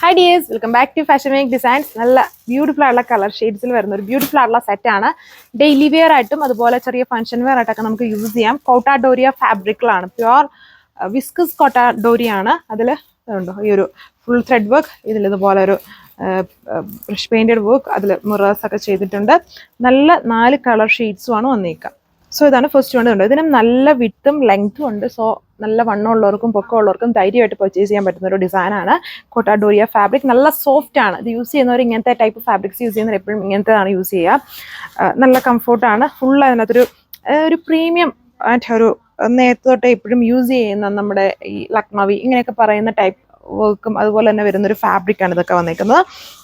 Hi dears, welcome back to Fashion Make Designs. നല്ല beautiful ആയിട്ടുള്ള colour ഷെയ്ഡ്സിൽ വരുന്ന ഒരു ബ്യൂട്ടിഫുൾ ആയിട്ടുള്ള സെറ്റാണ്. ഡെയിലി വെയർ ആയിട്ടും അതുപോലെ ചെറിയ ഫംഗ്ഷൻ വെയർ ആയിട്ടൊക്കെ നമുക്ക് യൂസ് ചെയ്യാം. കോട്ട ഡോറിയ ഫാബ്രിക്കിലാണ്, പ്യുവർ വിസ്കസ് കോട്ട ഡോറിയാണ്. അതിൽ ഉണ്ടോ ഈ ഒരു ഫുൾ ത്രെഡ് വർക്ക്, ഇതിലിതുപോലെ ഒരു ബ്രഷ് പെയിൻറ്റഡ് വർക്ക്, അതിൽ മിറേഴ്സ് ഒക്കെ ചെയ്തിട്ടുണ്ട്. നല്ല 4 കളർ ഷെയ്ഡ്സുമാണ് വന്നേക്കുക. സോ ഇതാണ് ഫസ്റ്റ് വൺ. ഉണ്ട് ഇതിനും നല്ല വിട്ടും ലെങ്ത്തും ഉണ്ട്. സോ നല്ല വണ്ണമുള്ളവർക്കും പൊക്കമുള്ളവർക്കും ധൈര്യമായിട്ട് പർച്ചേസ് ചെയ്യാൻ പറ്റുന്ന ഒരു ഡിസൈനാണ്. കോട്ട ഡോറിയ ഫാബ്രിക് നല്ല സോഫ്റ്റ് ആണ്. ഇത് യൂസ് ചെയ്യുന്നവർ ഇങ്ങനത്തെ ടൈപ്പ് ഫാബ്രിക്സ് യൂസ് ചെയ്യുന്നവർ എപ്പോഴും ഇങ്ങനത്തെതാണ് യൂസ് ചെയ്യുക. നല്ല കംഫോർട്ടാണ്. ഫുൾ അതിനകത്തൊരു പ്രീമിയം ഒരു നേരത്തെ തൊട്ട് എപ്പോഴും യൂസ് ചെയ്യുന്ന നമ്മുടെ ഈ ലക്നവി ഇങ്ങനെയൊക്കെ പറയുന്ന ടൈപ്പ് വർക്കും അതുപോലെ തന്നെ വരുന്നൊരു ഫാബ്രിക്കാണ് ഇതൊക്കെ വന്നേക്കുന്നത്.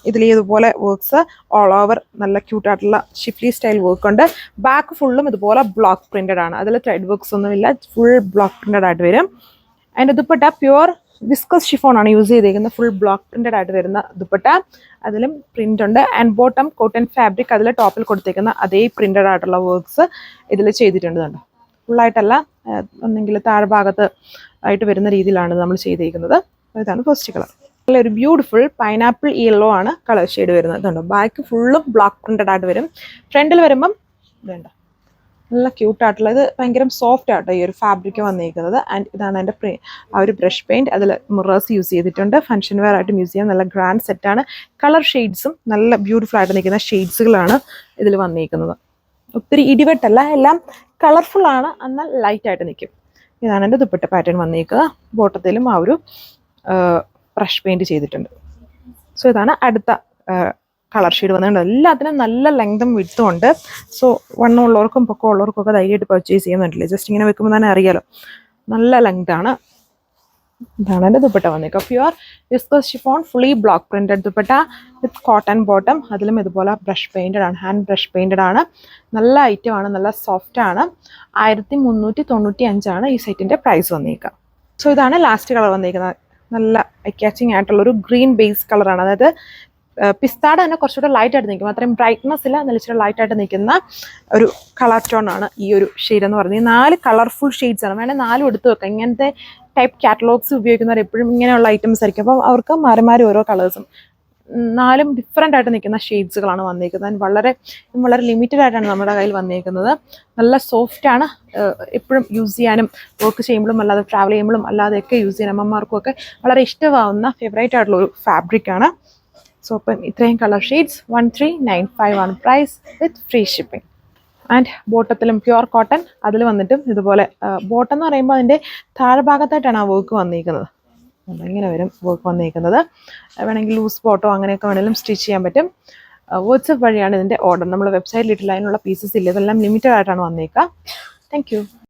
ഇതിൽ ഇതുപോലെ വർക്ക്സ് ഓൾ ഓവർ നല്ല ക്യൂട്ടായിട്ടുള്ള ഷിഫ്ലി സ്റ്റൈൽ വർക്ക് ഉണ്ട്. ബാക്ക് ഫുള്ളും ഇതുപോലെ ബ്ലോക്ക് പ്രിന്റഡ് ആണ്. അതിൽ ത്രെഡ് വർക്ക്സ് ഒന്നുമില്ല, ഫുൾ ബ്ലോക്ക് പ്രിന്റഡ് ആയിട്ട് വരും. അതിൻ്റെ ദുപ്പട്ട പ്യുവർ വിസ്കസ് ഷിഫോൺ ആണ് യൂസ് ചെയ്തേക്കുന്നത്. ഫുൾ ബ്ലോക്ക് പ്രിന്റഡ് ആയിട്ട് വരുന്ന ദുപ്പട്ട, അതിലും പ്രിന്റ് ഉണ്ട്. ആൻഡ് ബോട്ടം കോട്ടൺ ഫാബ്രിക്, അതിൽ ടോപ്പിൽ കൊടുത്തേക്കുന്ന അതേ പ്രിന്റഡ് ആയിട്ടുള്ള വർക്ക്സ് ഇതിൽ ചെയ്തിട്ടുണ്ട്. കണ്ടോ, ഫുള്ളായിട്ടല്ല, ഒന്നെങ്കിൽ താഴ്ഭാഗത്ത് ആയിട്ട് വരുന്ന രീതിയിലാണ് നമ്മൾ ചെയ്തേക്കുന്നത്. ഇതാണ് ഫസ്റ്റ് കളർ. നല്ലൊരു ബ്യൂട്ടിഫുൾ പൈനാപ്പിൾ യെല്ലോ ആണ് കളർ ഷെയ്ഡ് വരുന്നത്. ഇതുണ്ടോ, ബാക്ക് ഫുള്ളും ബ്ലോക്ക് പ്രിന്റഡ് ആയിട്ട് വരും. ഫ്രണ്ടിൽ വരുമ്പം വേണ്ട നല്ല ക്യൂട്ടായിട്ടുള്ള, ഇത് ഭയങ്കര സോഫ്റ്റ് ആട്ടോ ഈ ഒരു ഫാബ്രിക് വന്നിരിക്കുന്നത്. ആൻഡ് ഇതാണ് എൻ്റെ ആ ഒരു ബ്രഷ് പെയിൻറ്റ്, അതിൽ മിറേഴ്സ് യൂസ് ചെയ്തിട്ടുണ്ട്. ഫംഗ്ഷൻ വെയർ ആയിട്ട് യൂസ് ചെയ്യാൻ നല്ല ഗ്രാൻഡ് സെറ്റാണ്. കളർ ഷെയ്ഡ്സും നല്ല ബ്യൂട്ടിഫുൾ ആയിട്ട് നിൽക്കുന്ന ഷെയ്ഡ്സുകളാണ് ഇതിൽ വന്നിരിക്കുന്നത്. ഒത്തിരി ഇടിവെട്ടല്ല, എല്ലാം കളർഫുൾ ആണ്, എന്നാൽ ലൈറ്റ് ആയിട്ട് നിൽക്കും. ഇതാണ് എൻ്റെ ദുപ്പട്ട പാറ്റേൺ വന്നിരിക്കുക. ബോട്ടത്തിലും ആ ഒരു ബ്രഷ് പെയിൻറ്റ് ചെയ്തിട്ടുണ്ട്. സോ ഇതാണ് അടുത്ത കളർ ഷെയ്ഡ് വന്നിട്ടുണ്ട്. എല്ലാത്തിനും നല്ല ലെങ്തും വിഡ്ത്തും ഉണ്ട്. സോ വണ്ണമുള്ളവർക്കും പൊക്കമുള്ളവർക്കും ഒക്കെ ധൈര്യമായിട്ട് പർച്ചേസ് ചെയ്യുന്നുണ്ടല്ലേ. ജസ്റ്റ് ഇങ്ങനെ വെക്കുമ്പോൾ തന്നെ അറിയാലോ, നല്ല ലെങ്താണ്. ഇതാണ് എൻ്റെ ദുപ്പട്ട വന്നേക്കുക. Pure viscose chiffon fully block printed dupatta with cotton bottom. അതിലും ഇതുപോലെ ബ്രഷ് പെയിൻറ്റഡ് ആണ്, ഹാൻഡ് ബ്രഷ് പെയിൻറ്റഡ് ആണ്. നല്ല ഐറ്റമാണ്, നല്ല സോഫ്റ്റ് ആണ്. 1395 ഈ സെറ്റിൻ്റെ പ്രൈസ് വന്നേക്കുക. സോ ഇതാണ് ലാസ്റ്റ് കളർ വന്നിരിക്കുന്നത്. നല്ല ഐ ക്യാച്ചിങ് ആയിട്ടുള്ളൊരു ഗ്രീൻ ബേസ് കളറാണ്. അതായത് പിസ്താടെ തന്നെ കുറച്ചുകൂടെ ലൈറ്റ് ആയിട്ട് നിൽക്കും. അത്രയും ബ്രൈറ്റ്നസ് ഇല്ല, നല്ല ഇച്ചിരി ലൈറ്റ് ആയിട്ട് നിൽക്കുന്ന ഒരു കളർ ടോൺ ആണ് ഈ ഒരു ഷെയ്ഡ് എന്ന് പറയുന്നത്. 4 കളർഫുൾ ഷെയ്ഡ്സ് ആണ്. വേണമെങ്കിൽ 4 എടുത്ത് വെക്കാം. ഇങ്ങനത്തെ ടൈപ്പ് കാറ്റലോഗ്സ് ഉപയോഗിക്കുന്നവർ എപ്പോഴും ഇങ്ങനെയുള്ള ഐറ്റംസ് ആയിരിക്കും. അപ്പോൾ അവർക്ക് മാറി മാറി ഓരോ കളേഴ്സും 4 ഡിഫറെൻ്റ് ആയിട്ട് നിൽക്കുന്ന ഷെയ്ഡ്സുകളാണ് വന്നിരിക്കുന്നത്. വളരെ ലിമിറ്റഡ് ആയിട്ടാണ് നമ്മുടെ കയ്യിൽ വന്നിരിക്കുന്നത്. നല്ല സോഫ്റ്റ് ആണ്. എപ്പോഴും യൂസ് ചെയ്യാനും വർക്ക് ചെയ്യുമ്പോഴും അല്ലാതെ ട്രാവൽ ചെയ്യുമ്പോഴും അല്ലാതെയൊക്കെ യൂസ് ചെയ്യാൻ അമ്മമാർക്കും ഒക്കെ വളരെ ഇഷ്ടമാവുന്ന ഫേവറേറ്റ് ആയിട്ടുള്ള ഒരു ഫാബ്രിക്കാണ്. സോ അപ്പം ഇത്രയും കളർ ഷെയ്ഡ്സ് 1395 ആണ് price with free shipping. And ബോട്ടത്തിലും പ്യുവർ കോട്ടൺ, അതിൽ വന്നിട്ടും ഇതുപോലെ ബോട്ടം എന്ന് പറയുമ്പോൾ അതിൻ്റെ താഴ്ഭാഗത്തായിട്ടാണ് ആ വർക്ക് വന്നിരിക്കുന്നത്. ഇങ്ങനെ വരും വർക്ക് വന്നിരിക്കുന്നത്. വേണമെങ്കിൽ ലൂസ് ബോട്ടോ അങ്ങനെയൊക്കെ വേണമെങ്കിലും സ്റ്റിച്ച് ചെയ്യാൻ പറ്റും. വാട്സപ്പ് വഴിയാണ് ഇതിൻ്റെ ഓർഡർ. നമ്മൾ വെബ്സൈറ്റിൽ ഇട്ടില്ല, അതിനുള്ള പീസസ് ഇല്ല. ഇതെല്ലാം ലിമിറ്റഡ് ആയിട്ടാണ് വന്നേക്കുക. Thank you.